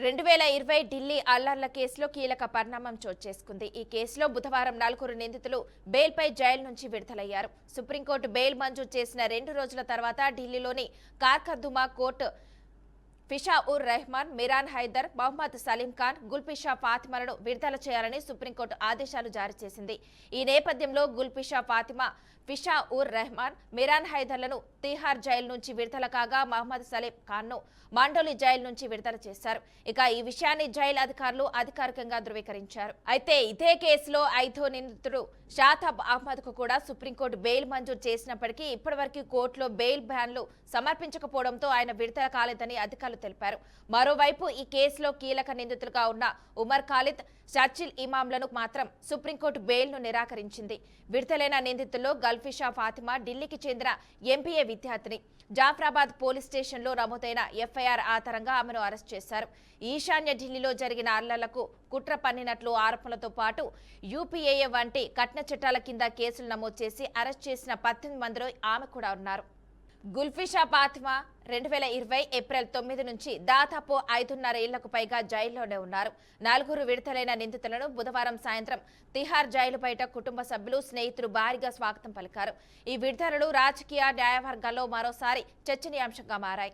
2020 ఢిల్లీ అల్లర్ల కేసులో కీలక పరిణామం చోటు చేసుకుంది. ఈ కేసులో బుధవారం 4 నిందితులు బెయిల్పై జైలు నుంచి విడుదలయ్యారు. సుప్రీంకోర్టు బెయిల్ మంజూరు చేసిన 2 రోజుల తర్వాత ఢిల్లీలోని కార్ఖర్దుమా కోర్టు ఫిషా-ఉర్ రెహమాన్, మిరాన్ హైదర్, మహమ్మద్ సలీం ఖాన్, గుల్పిషా ఫాతిమాలను విడుదల చేయాలని సుప్రీంకోర్టు ఆదేశాలు జారీ చేసింది. ఈ నేపథ్యంలో గుల్పిషా ఫాతిమా, ఫిషా-ఉర్ రెహమాన్, మిరాన్ హైదర్లను తిహార్ జైలు నుంచి విడుదల కాగా మహమ్మద్ సలీం ఖాన్ను మండోలి జైలు నుంచి విడుదల చేశారు. ఇక ఈ విషయాన్ని జైలు అధికారులు అధికారికంగా ధృవీకరించారు. అయితే ఇదే కేసులో 5వ నిందితుడు షాతాబ్ అహ్మద్ కు కూడా సుప్రీంకోర్టు బెయిల్ మంజూరు చేసినప్పటికీ ఇప్పటివరకు కోర్టులో బెయిల్ బ్యాన్లు సమర్పించకపోవడంతో ఆయన విడుదల కాలేదని అధికారులు తెలిపారు. మరోవైపు ఈ కేసులో కీలక నిందితులుగా ఉన్న ఉమర్ ఖాలిద్, షర్చిల్ ఇమాంలను మాత్రం సుప్రీంకోర్టు బెయిల్ను నిరాకరించింది. విడుదలైన నిందితుల్లో గల్ఫిషా ఫాతిమా ఢిల్లీకి చెందిన ఎంబీఏ విద్యార్థిని. జాఫ్రాబాద్ పోలీస్ స్టేషన్లో నమోదైన ఎఫ్ఐఆర్ ఆధారంగా ఆమెను అరెస్ట్ చేశారు. ఈశాన్య ఢిల్లీలో జరిగిన అల్లర్లకు కుట్ర పన్నినట్లు ఆరోపణలతో పాటు యూపీఏఏ వంటి కఠిన చట్టాల కింద కేసులు నమోదు చేసి అరెస్ట్ చేసిన 18 మందిలో ఆమె కూడా ఉన్నారు. గుల్ఫిషా ఫాతిమా 2020 ఏప్రిల్ 9 నుంచి దాదాపు 5.5 ఏళ్లకు పైగా జైల్లోనే ఉన్నారు. 4 విడుదలైన నిందితులను బుధవారం సాయంత్రం తిహార్ జైలు బయట కుటుంబ సభ్యులు, స్నేహితులు భారీగా స్వాగతం పలికారు. ఈ విడుదలలు రాజకీయ న్యాయవర్గాల్లో మరోసారి చర్చనీయాంశంగా మారాయి.